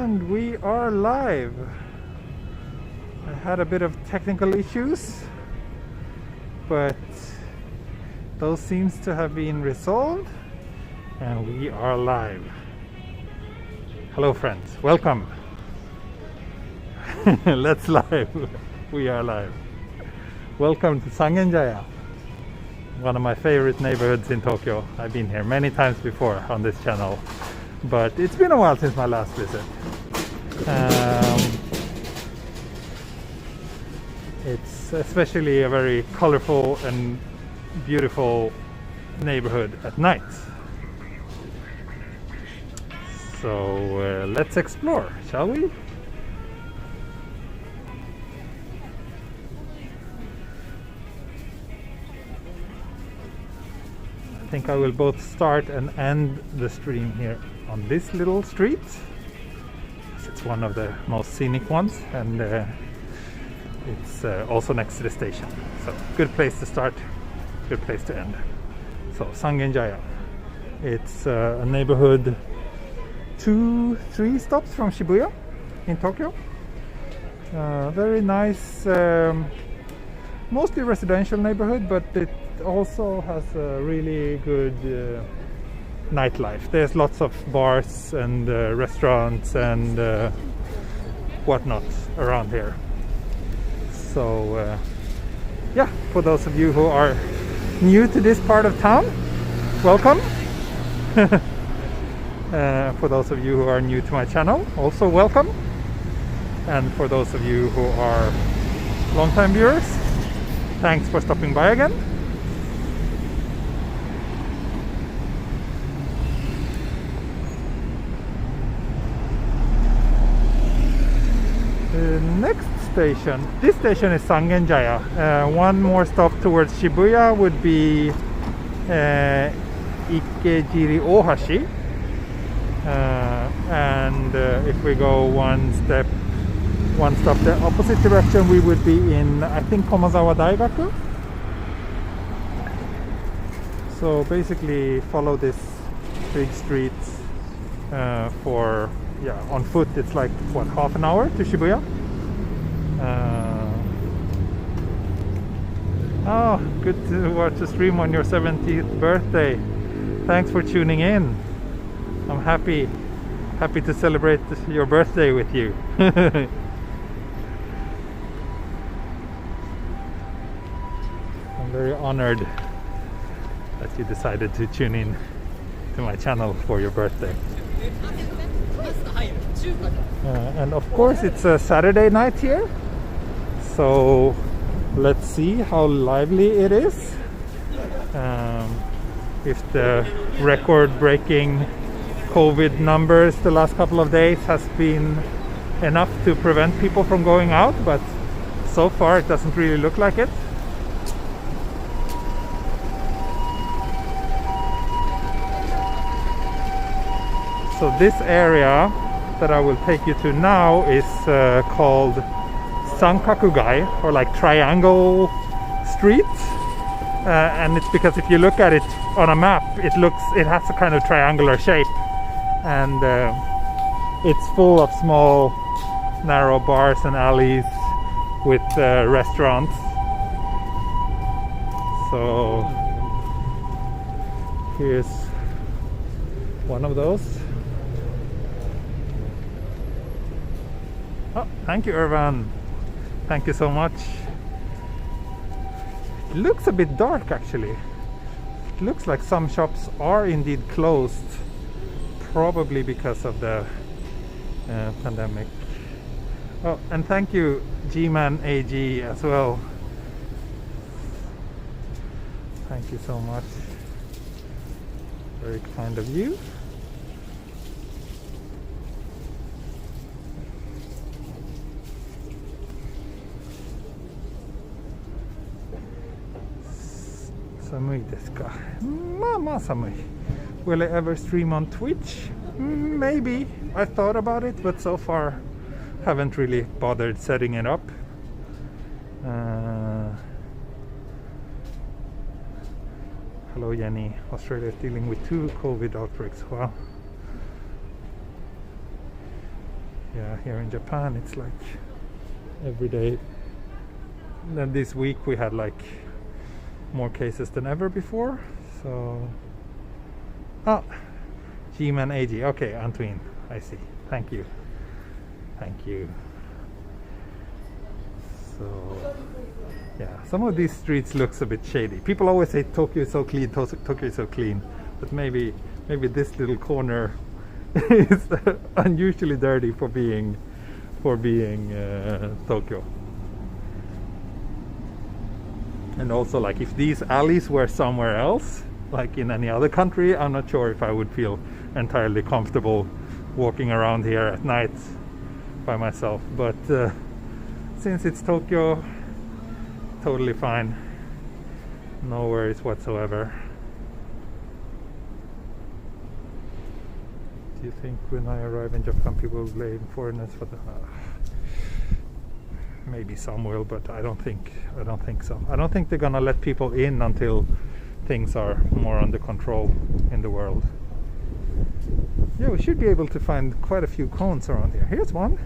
And we are live. I had a bit of technical issues, but those seems to have been resolved and we are live. Hello friends, welcome. Let's live. We are live. Welcome to Sangenjaya, one of my favorite neighborhoods in Tokyo. I've been here many times before on this channel, but it's been a while since my last visit. It's especially a very colorful and beautiful neighborhood at night. So let's explore, shall we? I think I will both start and end the stream here on this little street. It's one of the most scenic ones, and it's also next to the station. So good place to start, good place to end. So Sangenjaya. It's a neighborhood 2-3 stops from Shibuya in Tokyo. Very nice, mostly residential neighborhood, but it also has a really good nightlife. There's lots of bars and restaurants and whatnot around here. So yeah, for those of you who are new to this part of town, welcome. For those of you who are new to my channel, also welcome. And for those of you who are long-time viewers, thanks for stopping by again. The next station, this station is Sangenjaya. One more stop towards Shibuya would be Ikejiri Ohashi. And if we go one stop the opposite direction, we would be in, I think, Komazawa Daigaku. So basically follow this big street for, yeah, on foot it's like, what, half an hour to Shibuya? Oh, good to watch the stream on your 70th birthday. Thanks for tuning in. I'm happy to celebrate your birthday with you. I'm very honored that you decided to tune in to my channel for your birthday. And of course it's a Saturday night here, so let's see how lively it is. If the record-breaking COVID numbers the last couple of days has been enough to prevent people from going out, but so far it doesn't really look like it. So this area that I will take you to now is called Sankakugai, or like Triangle Street. And it's because if you look at it on a map, it has a kind of triangular shape, and it's full of small narrow bars and alleys with restaurants. So here's one of those. Oh, thank you, Irvan. Thank you so much. It looks a bit dark actually. It looks like some shops are indeed closed, probably because of the pandemic. Oh, and thank you, G-Man AG, as well. Thank you so much. Very kind of you. Samui desu ka? Ma samui. Will I ever stream on Twitch? Maybe. I thought about it, but so far haven't really bothered setting it up. Hello Jenny. Australia is dealing with 2 COVID outbreaks. Wow. Yeah, here in Japan it's like every day. Then this week we had like more cases than ever before. So, oh, G-Man AG. Okay, Antwin, I see. Thank you. Thank you. So, yeah, some of these streets looks a bit shady. People always say Tokyo is so clean, Tokyo is so clean, but maybe this little corner is unusually dirty for being Tokyo. And also, like, if these alleys were somewhere else, like in any other country, I'm not sure if I would feel entirely comfortable walking around here at night by myself. But since it's Tokyo, totally fine. No worries whatsoever. Do you think when I arrive in Japan people will blame foreigners for the... maybe some will, but I don't think so. I don't think they're gonna let people in until things are more under control in the world. Yeah, we should be able to find quite a few cones around here. Here's one.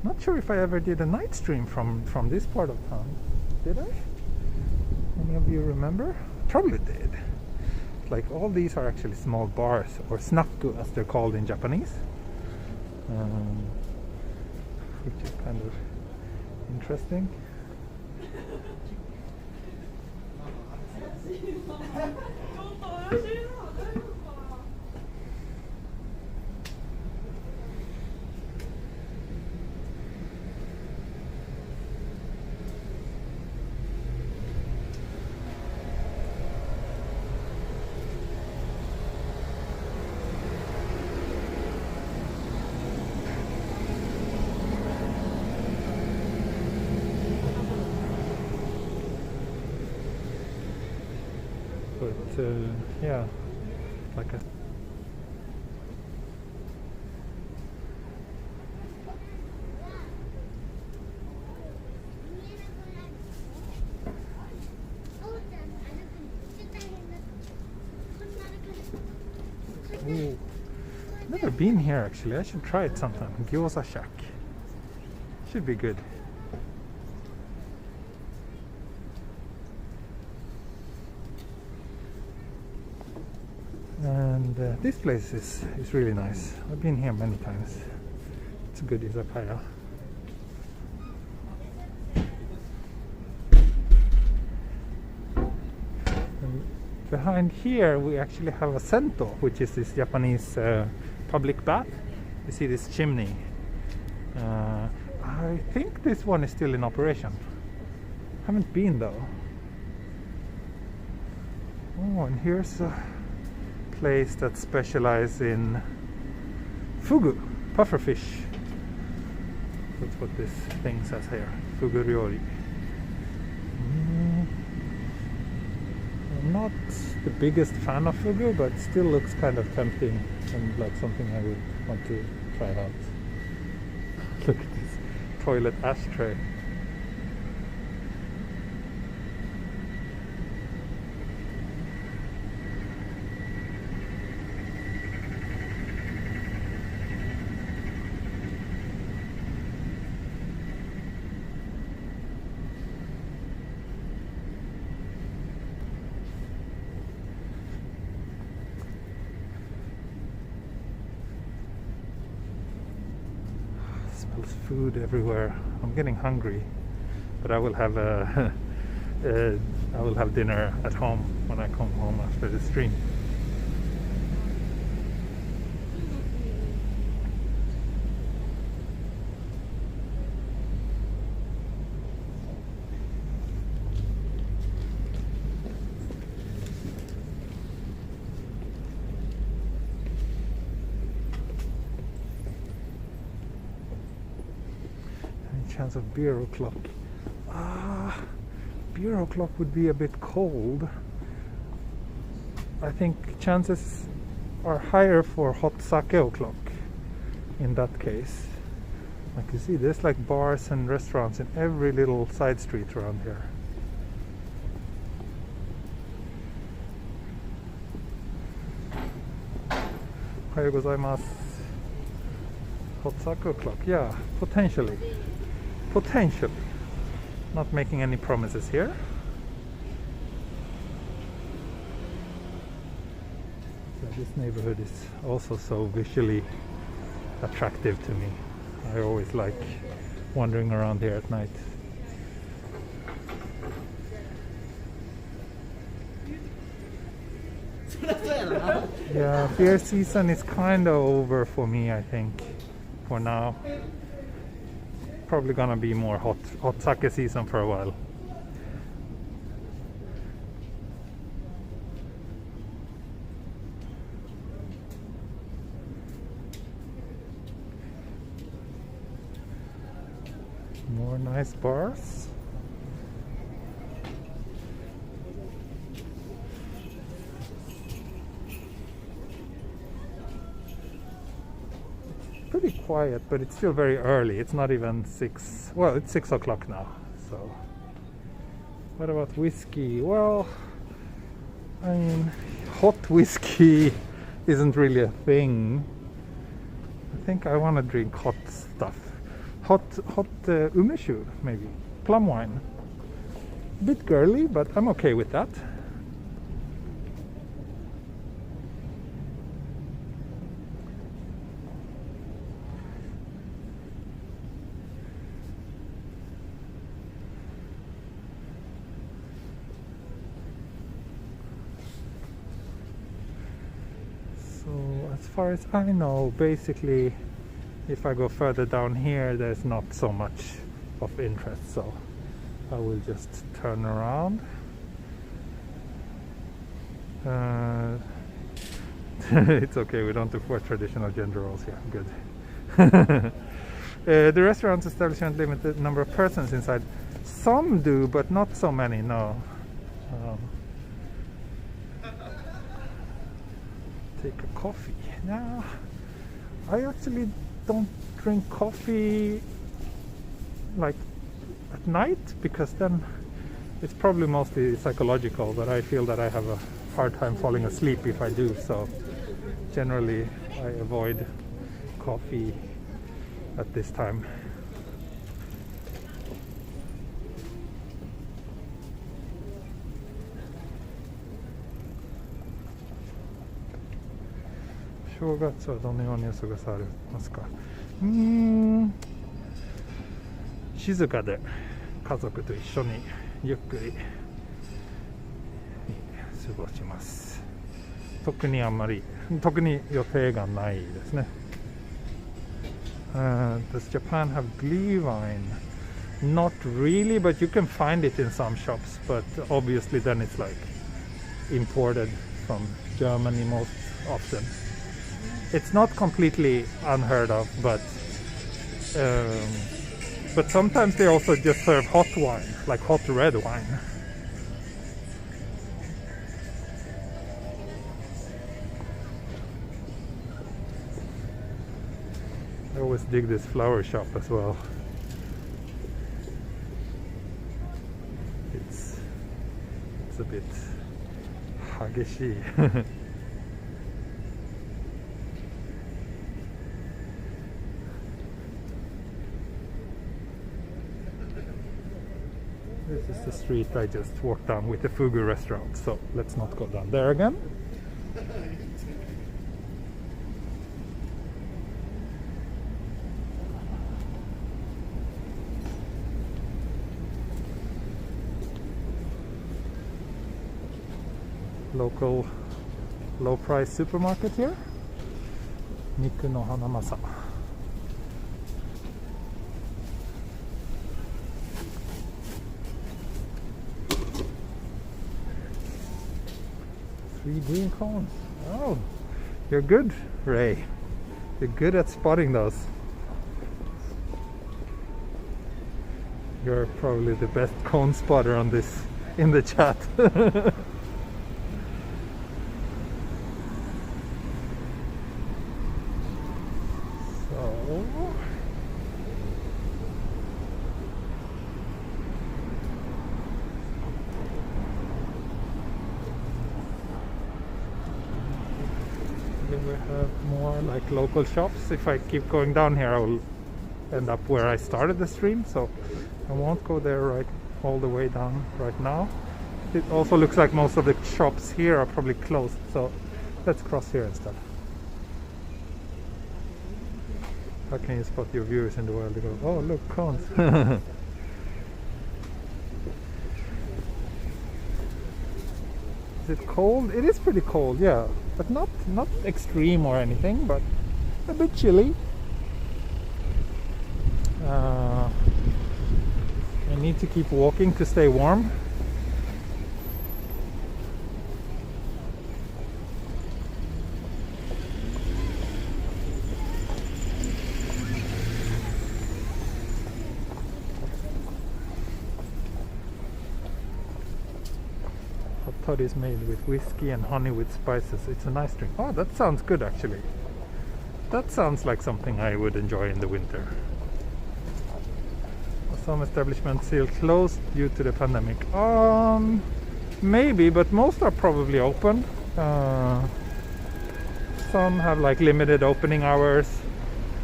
Not sure if I ever did a night stream from this part of town. Did I? Any of you remember? Probably did. Like, all these are actually small bars, or snaku as they're called in Japanese, which is kind of interesting. But yeah, like a ooh, never been here actually. I should try it sometime. Gyoza shack. Should be good. And this place is really nice. I've been here many times. It's a good izakaya. And behind here we actually have a sento, which is this Japanese public bath. You see this chimney. I think this one is still in operation. Haven't been though. Oh, and here's a place that specializes in fugu, pufferfish. That's what this thing says here, fugu ryori. I'm not the biggest fan of fugu, but still looks kind of tempting and like something I would want to try out. Look at this toilet ashtray. Smells food everywhere. I'm getting hungry, but I will have I will have dinner at home when I come home after the stream. Chance of beer o'clock. Beer o'clock would be a bit cold. I think chances are higher for hot sake o'clock in that case. Like you see, there's like bars and restaurants in every little side street around here. Ohayou gozaimasu. Hot sake o'clock. Yeah, potentially. Potentially. Not making any promises here. So this neighborhood is also so visually attractive to me. I always like wandering around here at night. Yeah, beer season is kind of over for me, I think, for now. Probably gonna be more hot sake season for a while. More nice bars. Pretty quiet, but it's still very early. It's not even 6. Well, it's 6 o'clock now. So, what about whiskey? Well, I mean, hot whiskey isn't really a thing. I think I want to drink hot stuff. Hot umeshu, maybe. Plum wine. Bit girly, but I'm okay with that. So as far as I know, basically, if I go further down here, there's not so much of interest, so I will just turn around. It's okay, we don't do 4 traditional gender roles here. Good. The restaurant's establishment limited number of persons inside. Some do, but not so many, no. Take a coffee. Now, I actually don't drink coffee like at night, because then it's probably mostly psychological, but I feel that I have a hard time falling asleep if I do, so generally I avoid coffee at this time. Shogatsuはどのようにお過ごしされますか？静かで家族と一緒にゆっくり過ごします。特に予定がないですね。Does Japan have Glühwein? Not really, but you can find it in some shops, but obviously then it's like imported from Germany most often. It's not completely unheard of, but sometimes they also just serve hot wine, like hot red wine. I always dig this flower shop as well. It's a bit hageshi. This is the street I just walked down with the fugu restaurant, so let's not go down there again. Local low price supermarket here. Niku no Hanamasa. Three green cones. Oh, you're good, Ray. You're good at spotting those. You're probably the best cone spotter on this in the chat. we have more like local shops. If I keep going down here, I will end up where I started the stream, so I won't go there right all the way down right now. It also looks like most of the shops here are probably closed, so let's cross here instead. How can you spot your viewers in the world? They go, oh look, cones. Is it cold? It is pretty cold, yeah, but not extreme or anything, but a bit chilly. I need to keep walking to stay warm. Hot toddy is made with whiskey and honey with spices. It's a nice drink. Oh, that sounds good actually. That sounds like something I would enjoy in the winter. Some establishments still closed due to the pandemic. Maybe, but most are probably open. Some have like limited opening hours.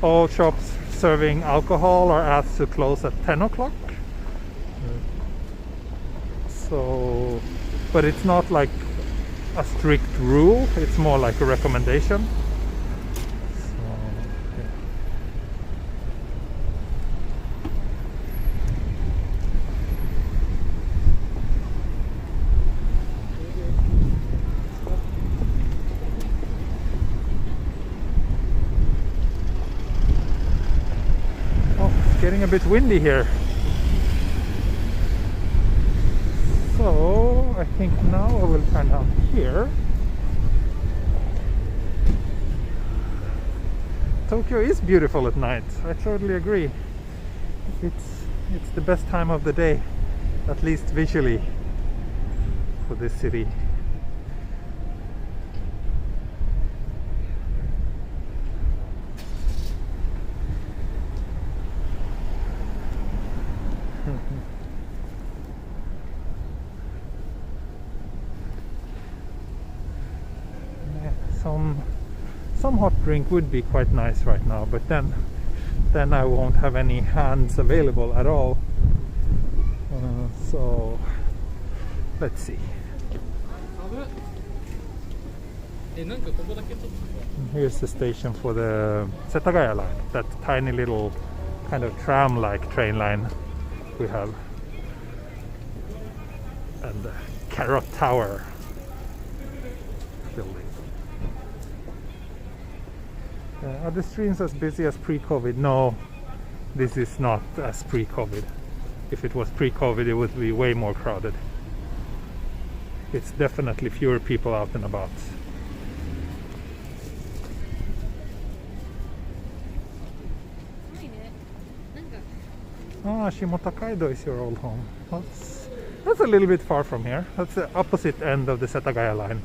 All shops serving alcohol are asked to close at 10 o'clock. So, but it's not like a strict rule, it's more like a recommendation. Getting a bit windy here, so I think now I will turn down here. Tokyo is beautiful at night, I totally agree. It's the best time of the day, at least visually, for this city. Some hot drink would be quite nice right now, but then I won't have any hands available at all. So let's see. Here's the station for the Setagaya line, that tiny little kind of tram-like train line we have, and the Carrot Tower building. Are the streams as busy as pre-COVID? No, this is not as pre-COVID. If it was pre-COVID, it would be way more crowded. It's definitely fewer people out and about. Ah, Shimotakaido is your old home. That's a little bit far from here. That's the opposite end of the Setagaya line.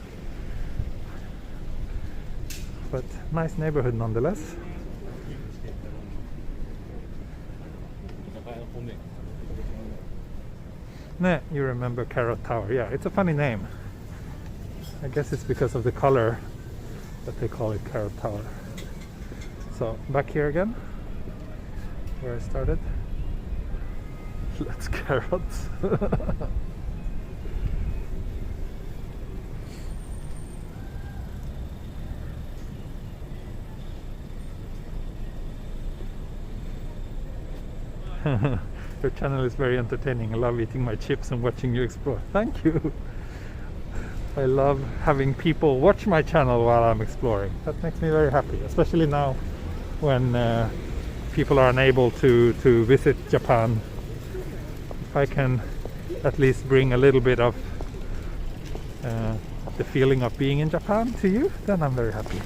But nice neighborhood nonetheless. Ne, you remember Carrot Tower. Yeah, it's a funny name. I guess it's because of the color that they call it Carrot Tower. So, back here again, where I started. Let's carrots. Your channel is very entertaining. I love eating my chips and watching you explore. Thank you. I love having people watch my channel while I'm exploring. That makes me very happy, especially now when people are unable to visit Japan. If I can at least bring a little bit of the feeling of being in Japan to you, then I'm very happy.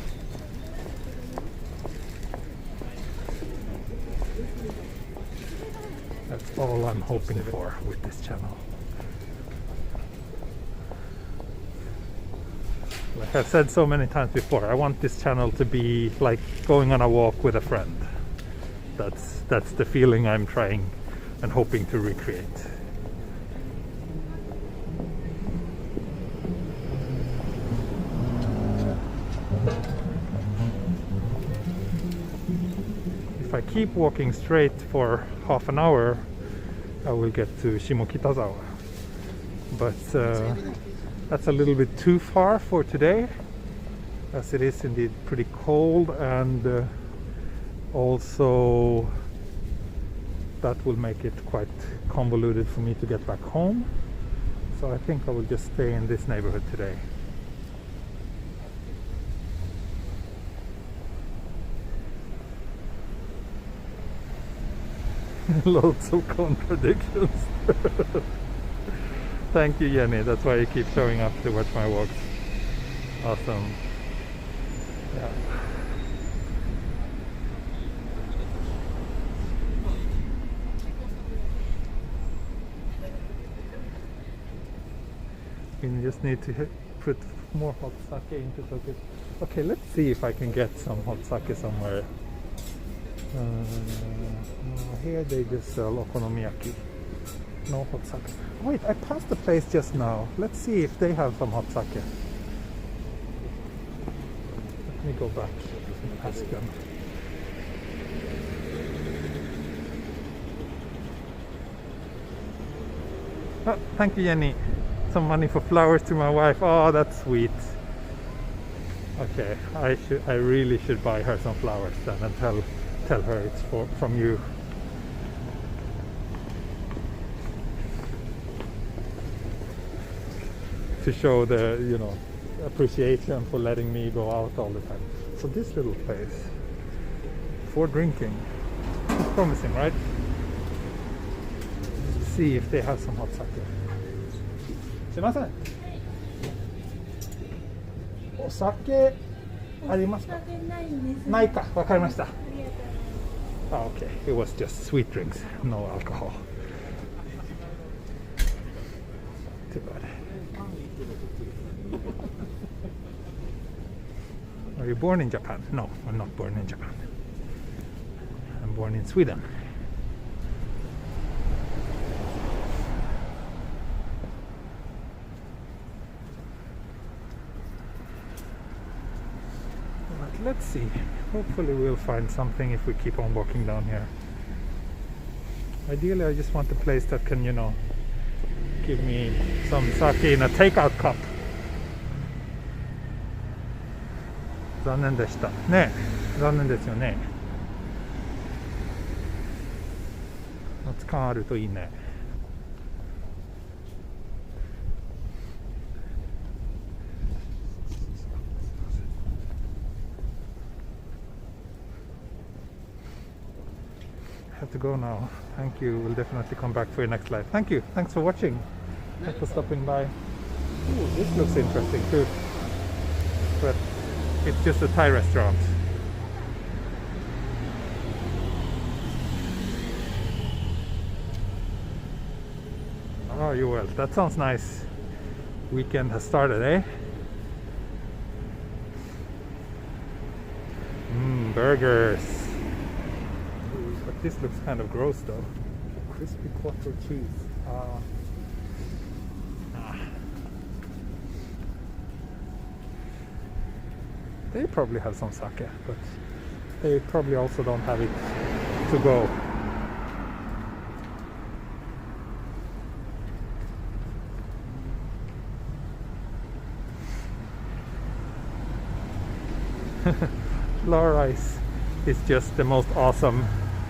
That's all I'm hoping for with this channel. Like I've said so many times before, I want this channel to be like going on a walk with a friend. That's the feeling I'm trying and hoping to recreate. keep walking straight for half an hour, I will get to Shimokitazawa. But that's a little bit too far for today, as it is indeed pretty cold, and also that will make it quite convoluted for me to get back home. So I think I will just stay in this neighborhood today. Loads of contradictions. Thank you, Jenny. That's why you keep showing up to watch my walks. Awesome. Yeah. We just need to put more hot sake into Tokyo. Okay, let's see if I can get some hot sake somewhere. Here they just sell okonomiyaki. No hot sake. Wait, I passed the place just now. Let's see if they have some hot sake. Let me go back and ask them. Oh, thank you, Jenny. Some money for flowers to my wife. Oh, that's sweet. Okay, I really should buy her some flowers then and tell her it's from you. To show the, you know, appreciation for letting me go out all the time. So this little place for drinking, it's promising, right? Let's see if they have some hot sake. すいません。お酒ありますか？ないか。わかりました。Ah, okay. It was just sweet drinks, no alcohol. Too bad. Are you born in Japan? No, I'm not born in Japan. I'm born in Sweden. But let's see. Hopefully we'll find something if we keep on walking down here. Ideally I just want a place that can, you know, give me some sake in a takeout cup. 残念でしたね。残念ですよね。夏感あるといいね。I have to go now. Thank you. We'll definitely come back for your next live. Thank you. Thanks for watching. Thanks for stopping by. Ooh, this looks interesting too. But it's just a Thai restaurant. Oh, you will. That sounds nice. Weekend has started, eh? Burgers. But this looks kind of gross though. Crispy quattro cheese. They probably have some sake, but they probably also don't have it to go. Laura is just the most awesome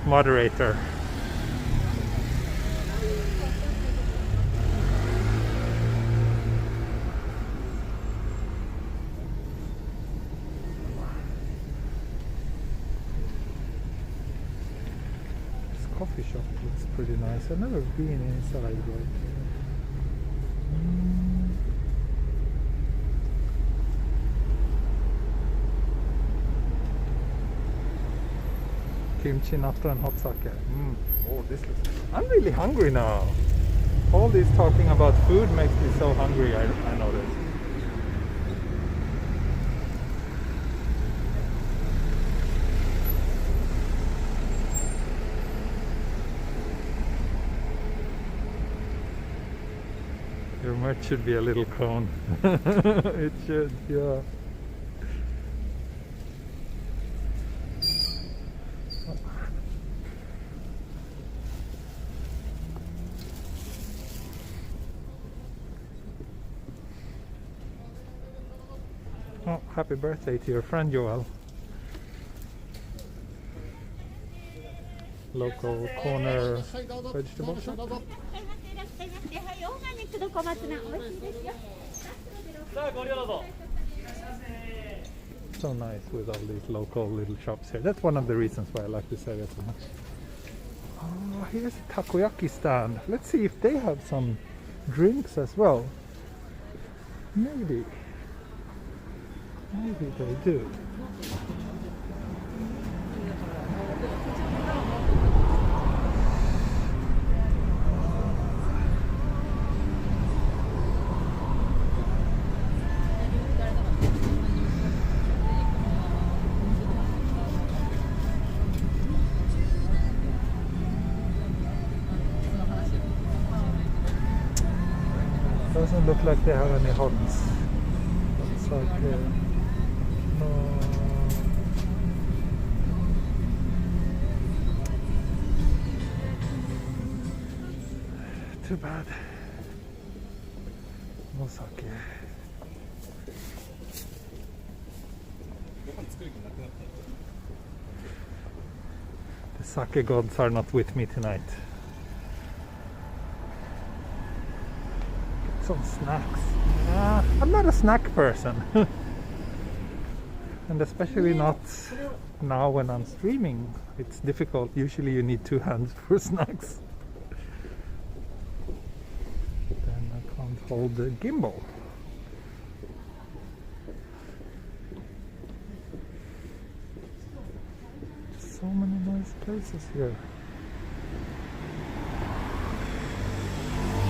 moderator. Coffee shop looks pretty nice. I've never been inside, but kimchi, natto and hot sake. Oh, this looks... I'm really hungry now. All this talking about food makes me so hungry, I noticed. Your merch should be a little cone. It should, yeah. Oh, happy birthday to your friend Joel. Local corner vegetable shop. So nice with all these local little shops here. That's one of the reasons why I like this area so much. Oh, here's a takoyaki stand. Let's see if they have some drinks as well. Maybe they do. Doesn't look like they have any hots. Looks like no. Too bad. No sake. The sake gods are not with me tonight. Some snacks. I'm not a snack person. And especially not now when I'm streaming. It's difficult. Usually you need 2 hands for snacks. Then I can't hold the gimbal. So many nice places here.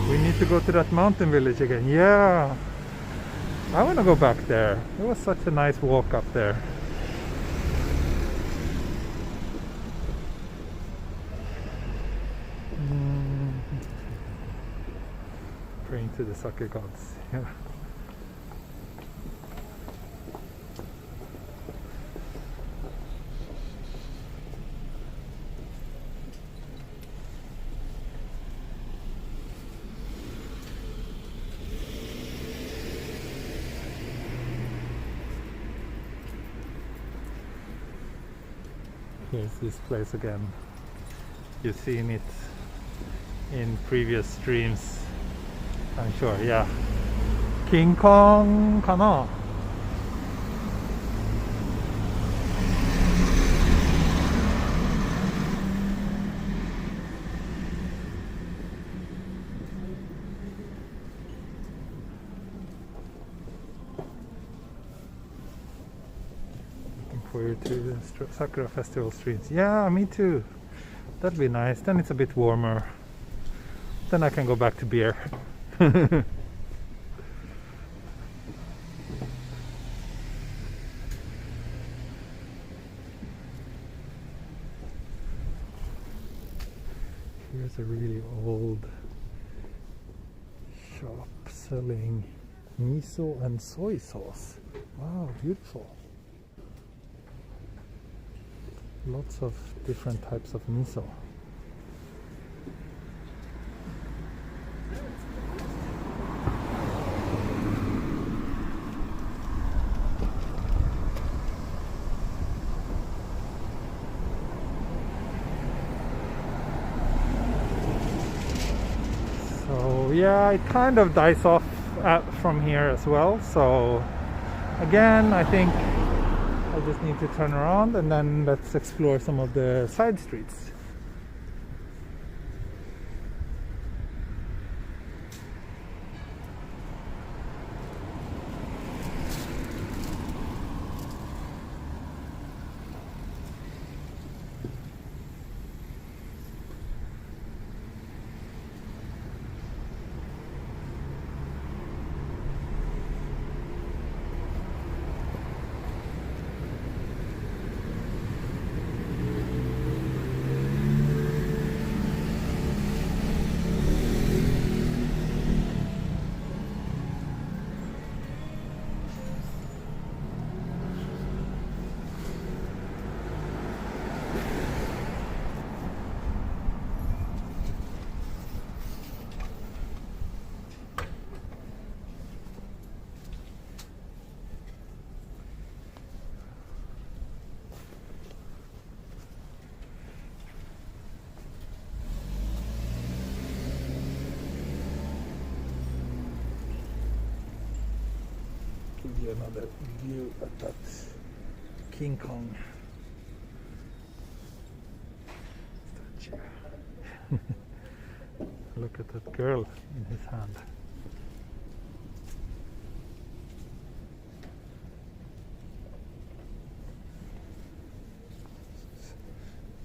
We need to go to that mountain village again. Yeah, I want to go back there. It was such a nice walk up there. Praying to the sake gods. Yeah. Here's this place again. You've seen it in previous streams, I'm sure. Yeah, King Kong kana? Forward to the Sakura Festival streets. Yeah, me too. That'd be nice. Then it's a bit warmer. Then I can go back to beer. Here's a really old shop selling miso and soy sauce. Wow, beautiful. Lots of different types of miso. So yeah, it kind of dies off from here as well. So again, I think I just need to turn around and then let's explore some of the side streets. you another view at that King Kong statue. Look at that girl in his hand.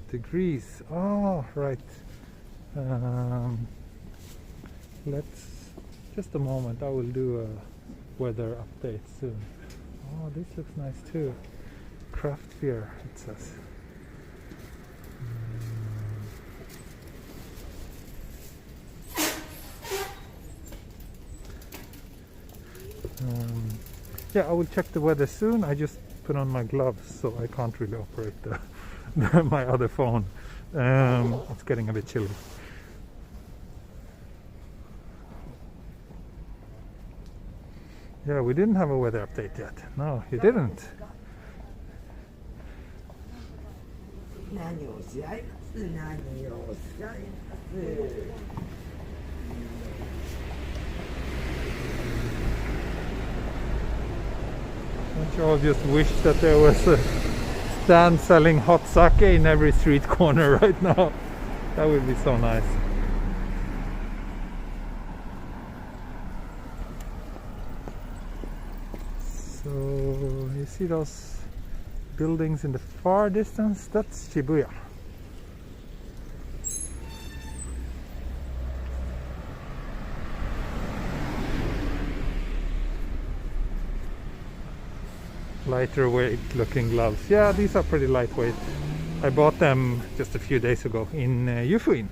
Degrees. Oh, right. Let's just a moment. I will do a weather update soon. Oh, this looks nice too. Craft beer, it says. Yeah, I will check the weather soon. I just put on my gloves, so I can't really operate my other phone. It's getting a bit chilly. Yeah, we didn't have a weather update yet. No, you didn't. Don't you all just wish that there was a stand selling hot sake in every street corner right now? That would be so nice. So you see those buildings in the far distance? That's Shibuya. Lighter weight looking gloves. Yeah, these are pretty lightweight. I bought them just a few days ago in Yufuin.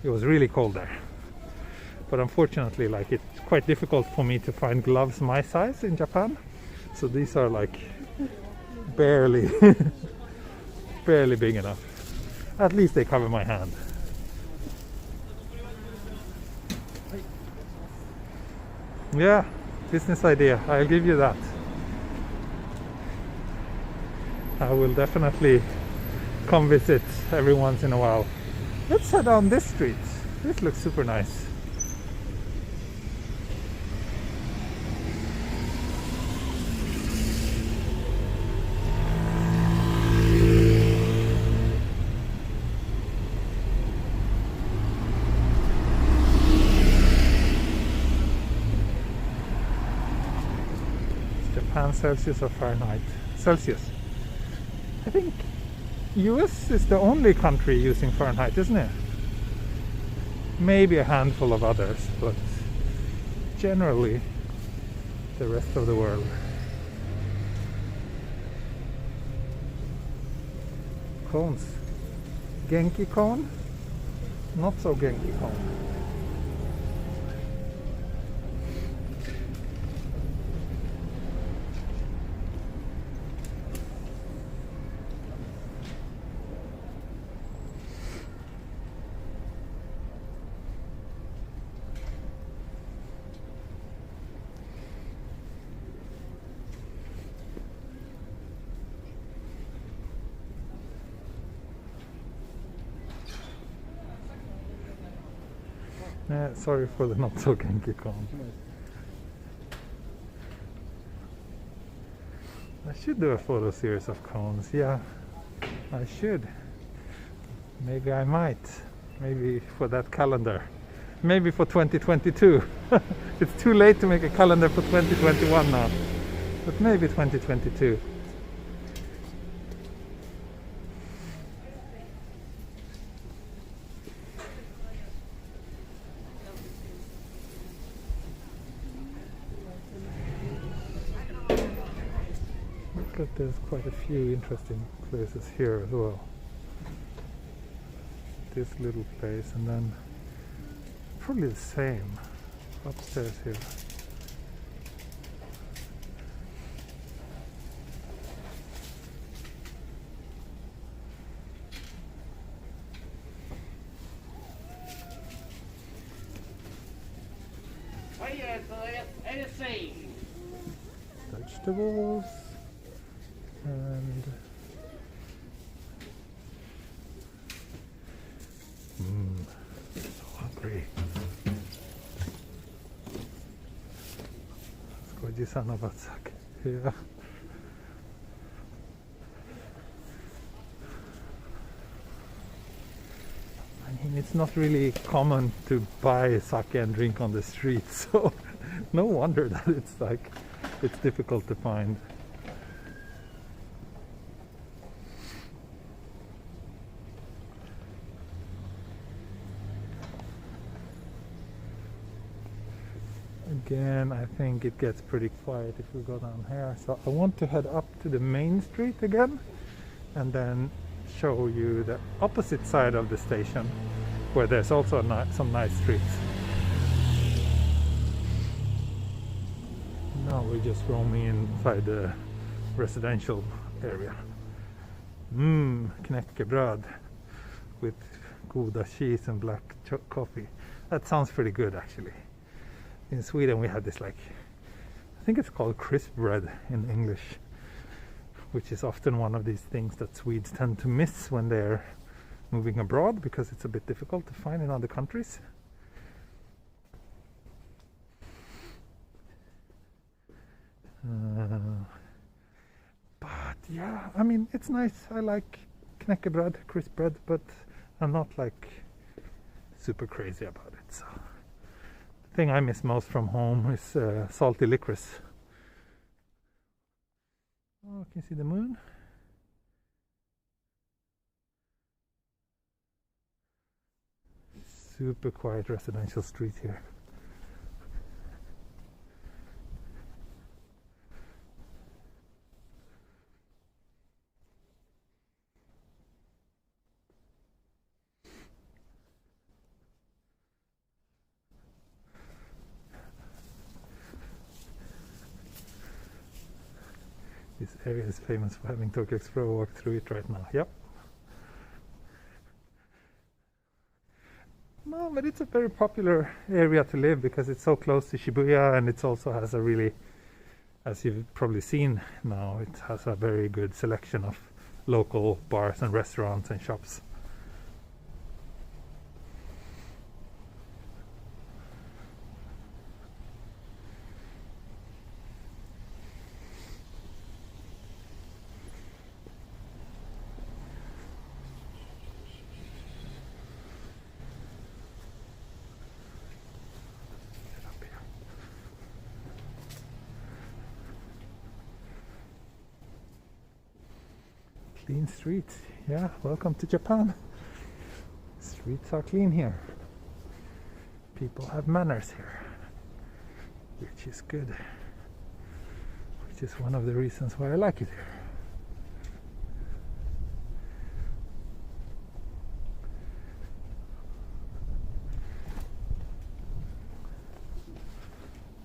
It was really cold there. But unfortunately, like, it's quite difficult for me to find gloves my size in Japan. So these are like barely barely big enough. At least they cover my hand. Yeah, business idea. I'll give you that. I will definitely come visit every once in a while. Let's head down this street. This looks super nice. Japan Celsius or Fahrenheit? Celsius. I think US is the only country using Fahrenheit, isn't it? Maybe a handful of others, but generally the rest of the world. Cones. Genki cone? Not so Genki cone. Sorry for the not so Genki cone. I should do a photo series of cones. Yeah, I should. Maybe I might. Maybe for that calendar. Maybe for 2022. It's too late to make a calendar for 2021 now. But maybe 2022. But there's quite a few interesting places here as well. This little place, and then probably the same upstairs here. Vegetables. And so hungry. Let's go Fujisan about sake. Yeah. I mean, it's not really common to buy sake and drink on the street, so no wonder that it's difficult to find. Again, I think it gets pretty quiet if we go down here, so I want to head up to the main street again and then show you the opposite side of the station where there's also some nice streets. Now we're just roaming inside the residential area. Knäckebröd with Gouda cheese and black coffee. That sounds pretty good actually. In Sweden we have this, like, I think it's called crisp bread in English, which is often one of these things that Swedes tend to miss when they're moving abroad because it's a bit difficult to find in other countries. But yeah, I mean, it's nice. I like knäckebröd, crisp bread, but I'm not like super crazy about it. So the thing I miss most from home is salty licorice. Oh, can you see the moon? Super quiet residential street here. This area is famous for having Tokyo Explorer walk through it right now. Yep. No, but it's a very popular area to live because it's so close to Shibuya, and it also has a really, as you've probably seen now, it has a very good selection of local bars and restaurants and shops. Clean streets. Yeah, welcome to Japan. Streets are clean here. People have manners here, which is good. Which is one of the reasons why I like it here.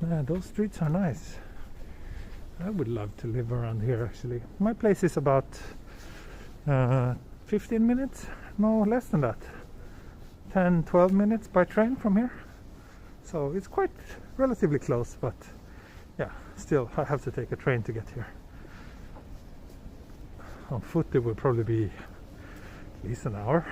Yeah, those streets are nice. I would love to live around here actually. My place is about 15 minutes, no less than that, 10-12 minutes by train from here, so it's quite relatively close, but yeah, still I have to take a train to get here. On foot it would probably be at least an hour.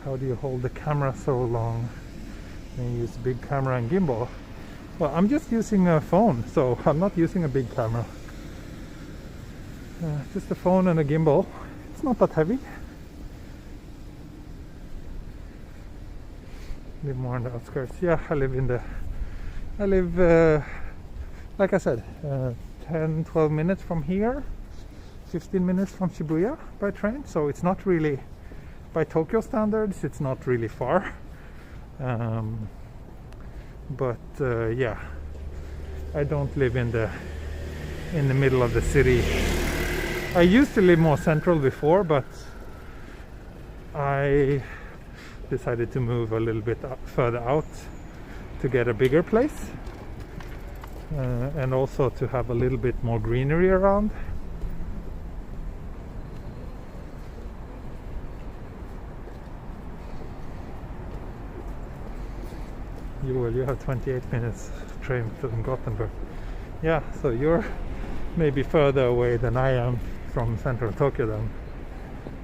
How do you hold the camera so long and you use a big camera and gimbal? Well, I'm just using a phone, so I'm not using a big camera. Just a phone and a gimbal. It's not that heavy. Live more on the outskirts. Yeah, I live like I said, 10-12 minutes from here, 15 minutes from Shibuya by train, so it's not really, by Tokyo standards, it's not really far. But yeah, I don't live in the middle of the city. I used to live more central before, but I decided to move a little bit further out to get a bigger place, and also to have a little bit more greenery around. You have 28 minutes train to Gothenburg. Yeah, so you're maybe further away than I am from central Tokyo then.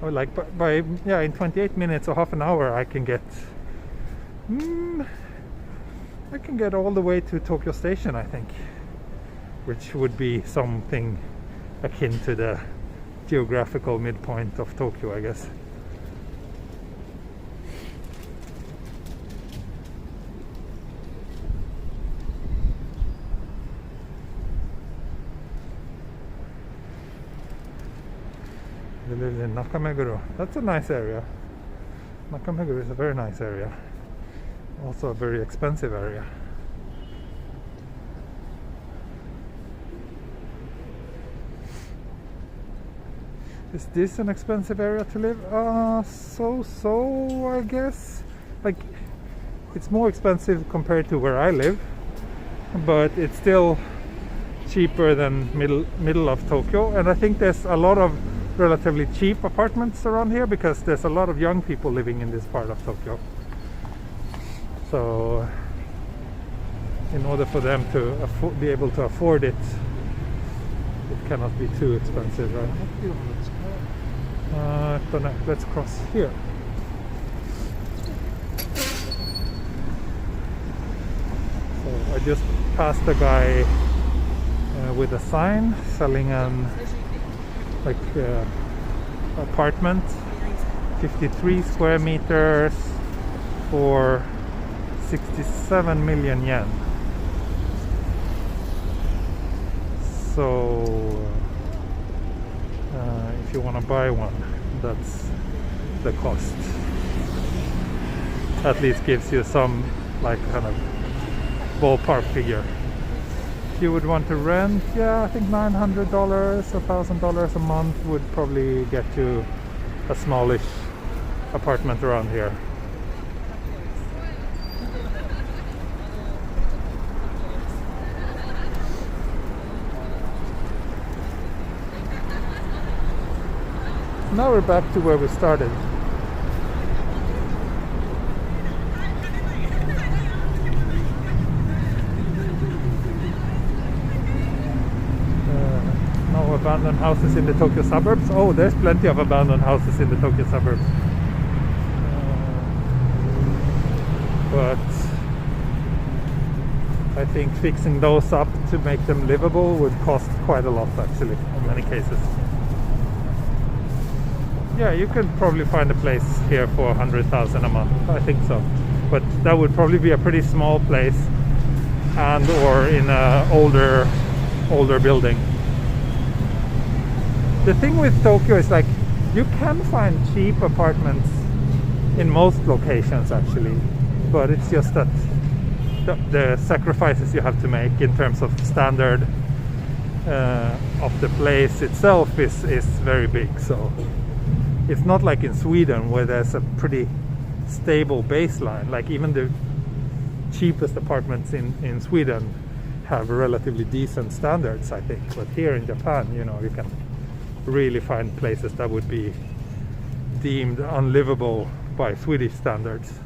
Or like by yeah, in 28 minutes or half an hour I can get all the way to Tokyo Station, I think, which would be something akin to the geographical midpoint of Tokyo, I guess. We live in Nakameguro. That's a nice area. Nakameguro is a very nice area. Also a very expensive area. Is this an expensive area to live? So I guess. Like, it's more expensive compared to where I live, but it's still cheaper than middle of Tokyo. And I think there's a lot of relatively cheap apartments around here because there's a lot of young people living in this part of Tokyo. So in order for them to be able to afford it, it cannot be too expensive, right? Let's cross here. So I just passed a guy with a sign selling an apartment, 53 square meters for 67 million yen. So if you want to buy one, that's the cost. At least gives you some like kind of ballpark figure. If you would want to rent, yeah, I think $900 or $1,000 a month would probably get you a smallish apartment around here. Now we're back to where we started. No abandoned houses in the Tokyo suburbs. Oh, there's plenty of abandoned houses in the Tokyo suburbs. But I think fixing those up to make them livable would cost quite a lot, actually, in many cases. Yeah, you could probably find a place here for 100,000 a month. I think so, but that would probably be a pretty small place, and or in a older building. The thing with Tokyo is like you can find cheap apartments in most locations actually, but it's just that the sacrifices you have to make in terms of standard of the place itself is very big. So it's not like in Sweden where there's a pretty stable baseline. Like even the cheapest apartments in Sweden have relatively decent standards, I think. But here in Japan, you know, you can really find places that would be deemed unlivable by Swedish standards.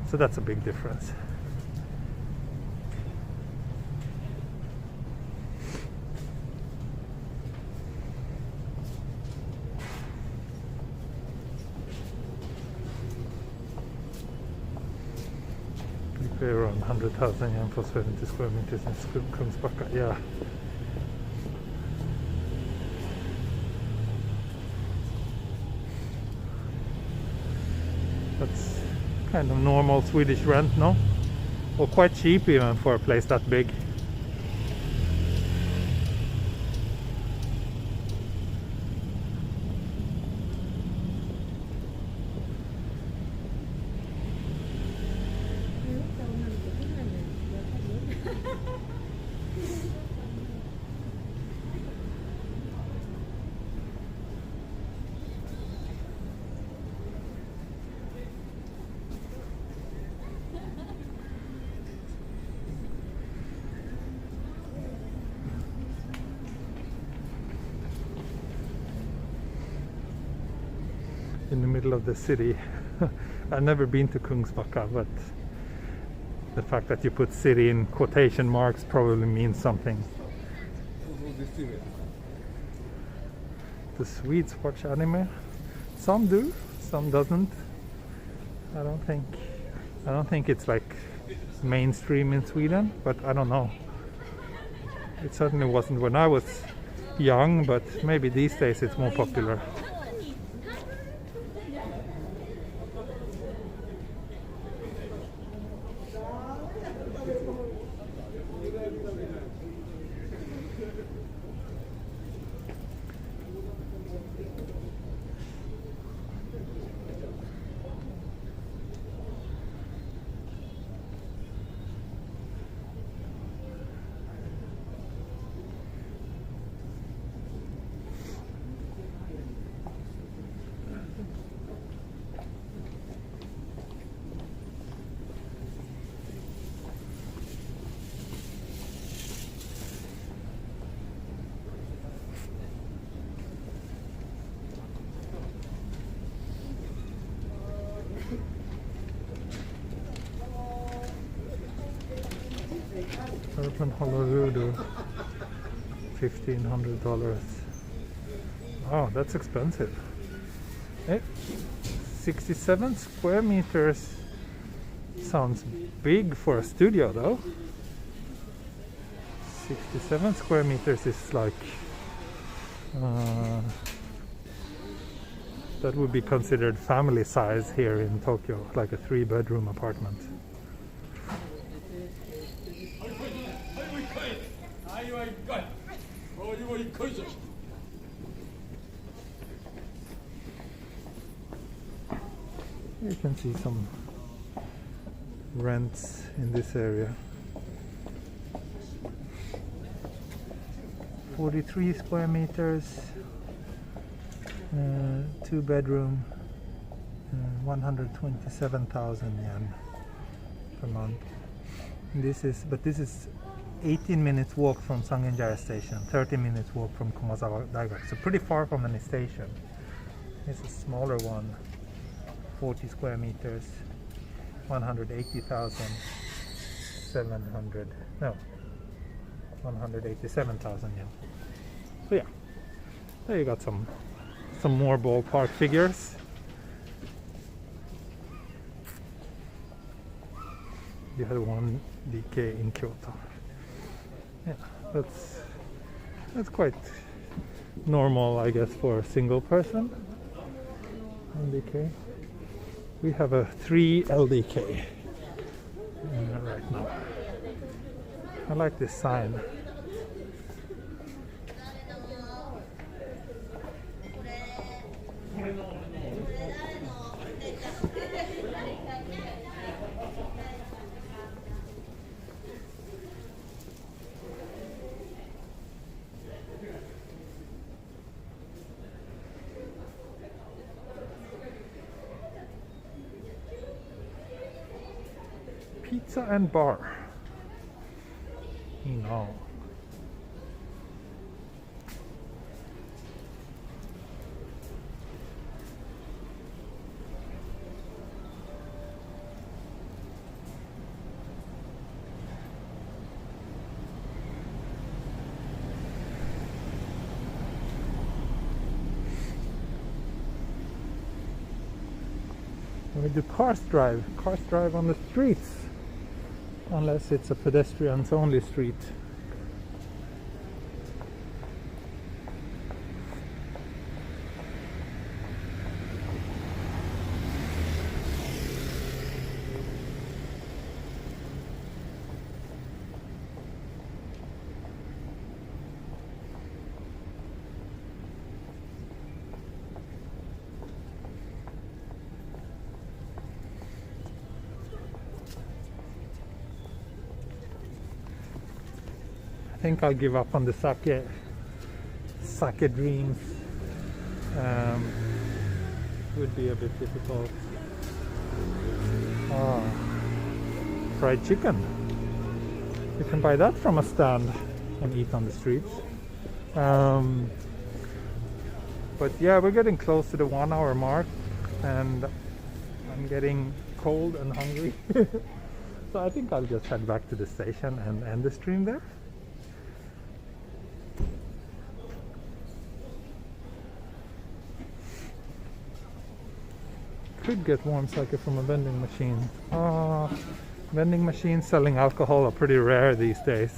So that's a big difference. Around 100,000 yen for 70 square meters in Kungsbacka, yeah. That's kind of normal Swedish rent, no? Or quite cheap even for a place that big. In the middle of the city. I've never been to Kungsbacka, but the fact that you put city in quotation marks probably means something. The Swedes watch anime. Some do, some doesn't. I don't think it's like mainstream in Sweden, but I don't know. It certainly wasn't when I was young, but maybe these days it's more popular. Urban Honolulu, $1,500. Oh, that's expensive. 67 square meters sounds big for a studio though. 67 square meters is like that would be considered family size here in Tokyo, like a 3-bedroom apartment. You can see some rents in this area. 43 square meters, 2-bedroom, 127,000 yen per month. This is 18 minutes walk from Sangenjaya station, 30 minutes walk from Komazawa Daigaku. So pretty far from any station. This is a smaller one, 40 square meters, 187,000 yen. So yeah, there you got some more ballpark figures. You had 1 DK in Kyoto. Yeah, that's quite normal, I guess, for a single person. 1 DK. We have a 3 LDK right now. I like this sign. Pizza and bar. No. Where do cars drive? Cars drive on the streets. Unless it's a pedestrians only street. I think I'll give up on the sake dreams. Would be a bit difficult. Fried chicken. You can buy that from a stand and eat on the streets. But yeah, we're getting close to the 1 hour mark and I'm getting cold and hungry. So I think I'll just head back to the station and end the stream there. could get warm sake from a vending machine. Vending machines selling alcohol are pretty rare these days.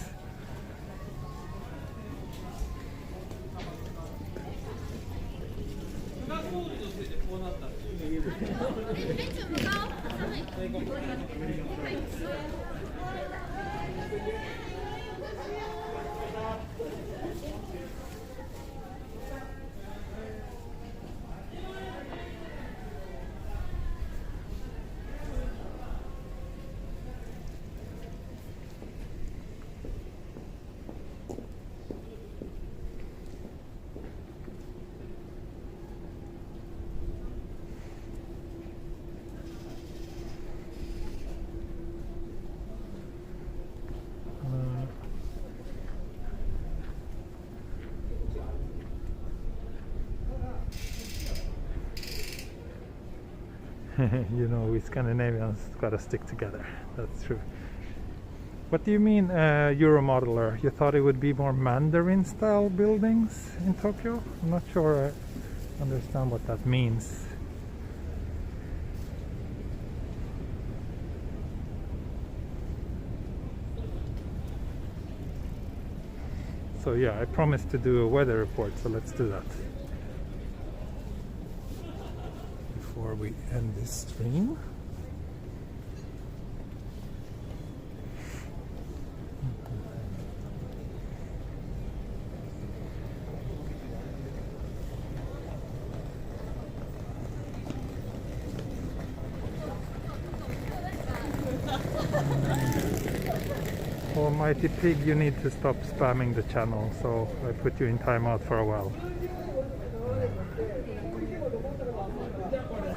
You know, we Scandinavians gotta stick together. That's true. What do you mean, Euro modeler? You thought it would be more Mandarin style buildings in Tokyo? I'm not sure I understand what that means. So yeah, I promised to do a weather report, so let's do that. Before we end this stream. Almighty pig, you need to stop spamming the channel, so I put you in timeout for a while.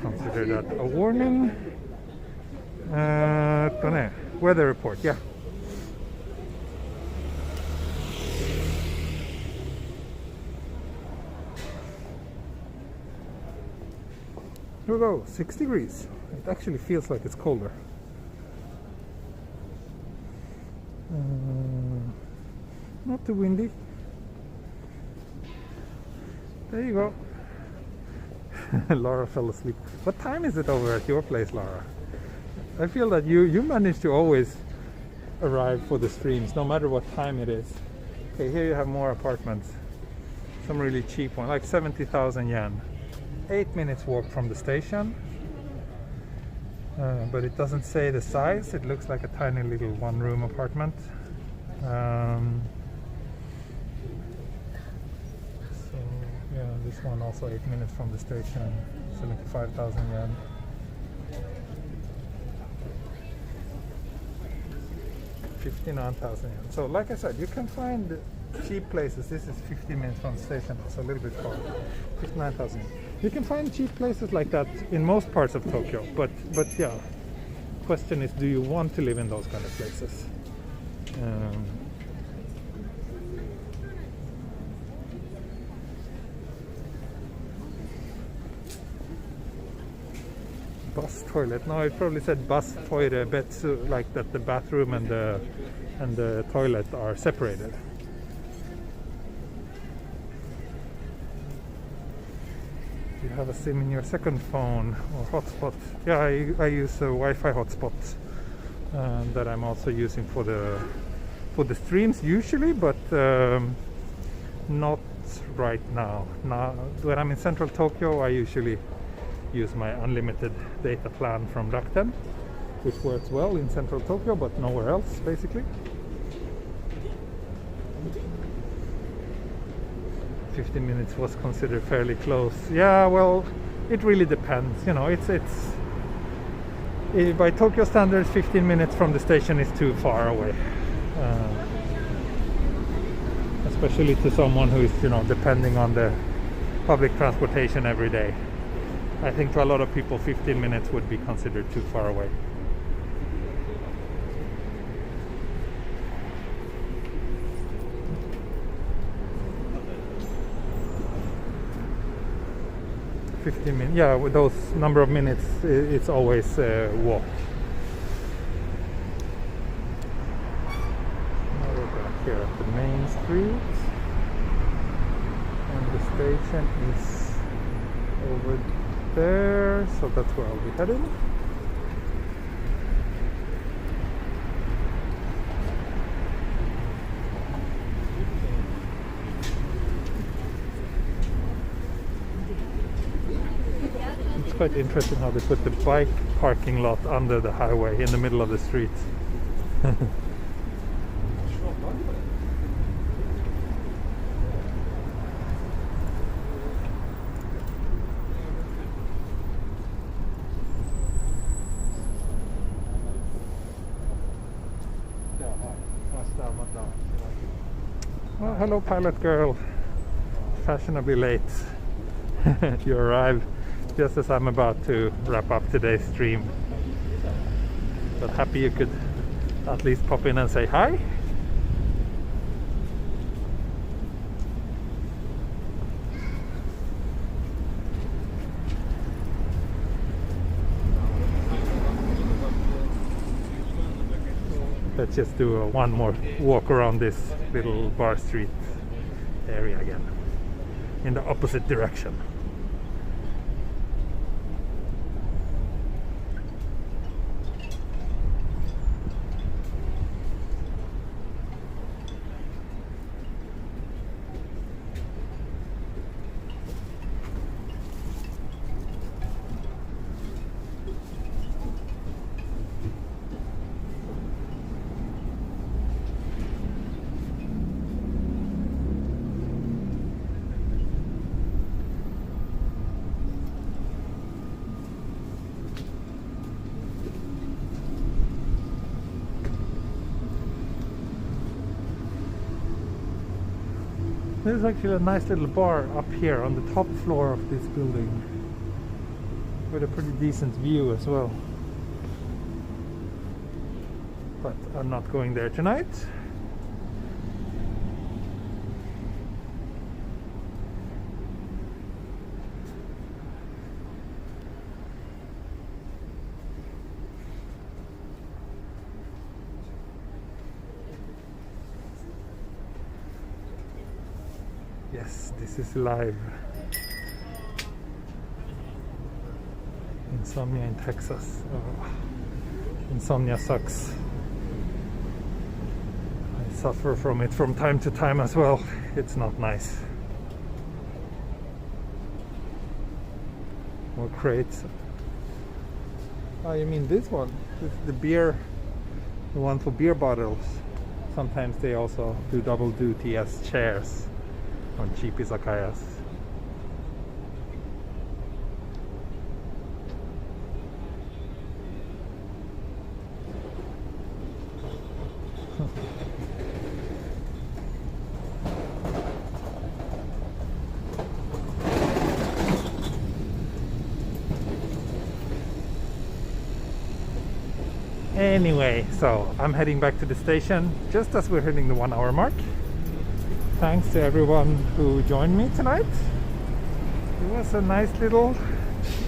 Consider that a warning. Weather report, yeah. Here we go, 6 degrees. It actually feels like it's colder. Not too windy. There you go. Laura fell asleep. What time is it over at your place, Laura? I feel that you manage to always arrive for the streams, no matter what time it is. Okay, here you have more apartments. Some really cheap one, like 70,000 yen. 8 minutes walk from the station. But it doesn't say the size. It looks like a tiny little one-room apartment. So yeah, this one also 8 minutes from the station. 75,000 yen. $59,000 yen. So like I said, you can find cheap places. This is 15 minutes from the station. It's a little bit far. 59,000 yen. You can find cheap places like that in most parts of Tokyo, but yeah, question is, do you want to live in those kind of places? Bus toilet? No, it probably said bus toilet, betsu, like that the bathroom and the toilet are separated. You have a SIM in your second phone or hotspot. Yeah, I use a Wi-Fi hotspot that I'm also using for the streams usually, but not right now. Now, when I'm in central Tokyo, I usually use my unlimited data plan from Rakuten, which works well in central Tokyo, but nowhere else, basically. 15 minutes was considered fairly close. Yeah, well, it really depends. You know, it's by Tokyo standards, 15 minutes from the station is too far away. Especially to someone who is, you know, depending on the public transportation every day. I think to a lot of people, 15 minutes would be considered too far away. Yeah, with those number of minutes, it's always walk. Now we're back here at the main street, and the station is over there, so that's where I'll be heading. It's quite interesting how they put the bike parking lot under the highway in the middle of the street. Well, hello pilot girl, fashionably late. You arrive just as I'm about to wrap up today's stream, but happy you could at least pop in and say hi. Let's just do one more walk around this little bar street area again, in the opposite direction. There's actually a nice little bar up here on the top floor of this building with a pretty decent view as well. But I'm not going there tonight. Yes, this is live. Insomnia in Texas. Oh, insomnia sucks. I suffer from it from time to time as well. It's not nice. More crates. Oh, you mean this one? This is the beer, the one for beer bottles. Sometimes they also do double duty as chairs on cheap izakayas. Anyway, so I'm heading back to the station just as we're hitting the 1 hour mark. Thanks to everyone who joined me tonight. It was a nice little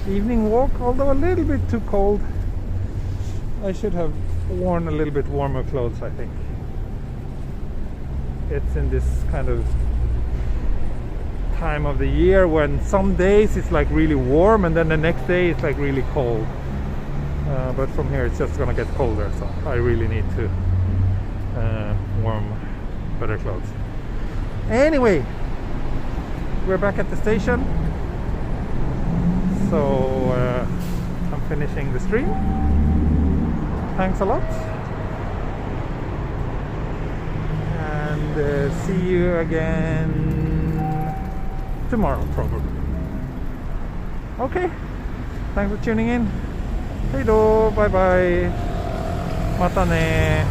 evening walk, although a little bit too cold. I should have worn a little bit warmer clothes, I think. It's in this kind of time of the year when some days it's like really warm and then the next day it's like really cold. But from here it's just gonna get colder, so I really need to warm better clothes. Anyway, we're back at the station, so I'm finishing the stream. Thanks a lot, and see you again tomorrow probably. Okay, thanks for tuning in. Heido, bye bye, mata ne.